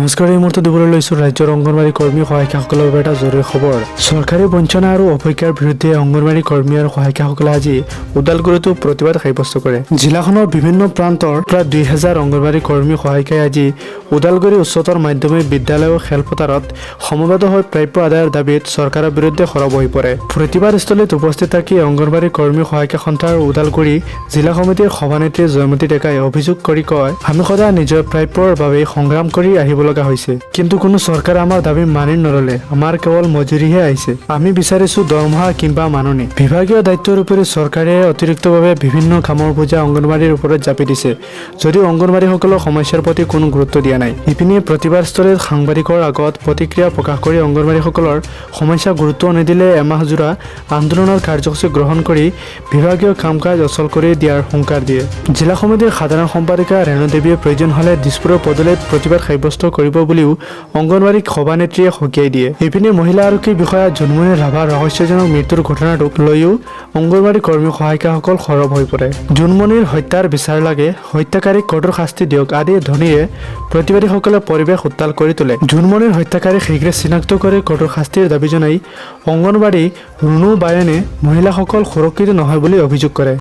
নমস্কাৰ, এই মুহূৰ্তত দিবলৈ লৈছোঁ ৰাজ্যৰ অংগনৱাড়ী কৰ্মী সহায়িকাসকলৰ বাবে এটা জৰুৰী খবৰ। চৰকাৰী বঞ্চনা আৰু অৱজ্ঞাৰ বিৰুদ্ধে অংগনৱাড়ী কৰ্মী আৰু সহায়িকাসকলে আজি ওদালগুৰিতো প্ৰতিবাদ সাব্যস্ত কৰে। জিলাখনৰ বিভিন্ন প্ৰান্তৰ প্ৰায় 2000 অংগনৱাড়ী কৰ্মী সহায়িকাই আজি ওদালগুৰি উচ্চতৰ মাধ্যমিক বিদ্যালয় আৰু খেলপথাৰত সমবেত হৈ প্ৰাপ্য আদায়ৰ দাবীত চৰকাৰৰ বিৰুদ্ধে সৰব হৈ পৰে। প্ৰতিবাদস্থলীত উপস্থিত থাকি অংগনৱাড়ী কৰ্মী সহায়িকা সন্থাৰ ওদালগুৰি জিলা সমিতিৰ সভানেত্ৰী জয়মতী ডেকাই অভিযোগ কৰি কয়, আমি সদায় নিজৰ প্ৰাপ্যৰ বাবে সংগ্ৰাম কৰি আহিব লগা হৈছে, কিন্তু কোনো চৰকাৰে আমাৰ দাবী মানি নললে। আমাৰ কেৱল মজুৰিহে আহিছে। আমি বিচাৰিছো দৰমহা কিংবা মাননি। বিভাগীয় দায়িত্বৰ উপৰি চৰকাৰে অতিৰিক্তভাৱে বিভিন্ন কামৰ বোজা অংগনৱাড়ীৰ ওপৰত জাপি দিছে, যদিও অংগনৱাড়ীসকলৰ সমস্যাৰ প্ৰতি কোনো গুৰুত্ব দিয়া নাই। ইপিনে প্ৰতিবাদস্থলীত সাংবাদিকৰ আগত প্ৰতিক্ৰিয়া প্ৰকাশ কৰি অংগনৱাড়ীসকলৰ সমস্যা গুৰুত্ব নিদিলে এমাহজোৰা আন্দোলনৰ কাৰ্যসূচী গ্ৰহণ কৰি বিভাগীয় কাম কাজ অচল কৰি দিয়াৰ হুংকাৰ দিয়ে। জিলা সমিতিৰ সাধাৰণ সম্পাদিকা ৰেণু দেৱীয়ে প্ৰয়োজন হলে দিছপুৰৰ পদলৈত প্ৰতিবাদ সাব্যস্ত কৰিব বুলিও অংগনৱাড়ী সভানেত্ৰীয়ে সকীয়াই দিয়ে। ইপিনে মহিলা আৰক্ষী বিষয়া জোনমণি ৰাভাৰ ৰহস্যজনক মৃত্যুৰ ঘটনাটোক লৈও অংগনৱাড়ী কৰ্মী সহায়িকাসকল সৰব হৈ পৰে। জোনমণিৰ হত্যাৰ বিচাৰ লাগে, হত্যাকাৰীক কঠোৰ শাস্তি দিয়ক আদি ধ্বনিৰে প্ৰতিবাদীসকলে পৰিৱেশ উত্তাল কৰি তোলে। জোনমণিৰ হত্যাকাৰীক শীঘ্ৰে চিনাক্ত কৰি কঠোৰ শাস্তিৰ দাবী জনাই অংগনৱাড়ী ৰুণু বায়েনে মহিলাসকল সুৰক্ষিত নহয় বুলি অভিযোগ কৰে।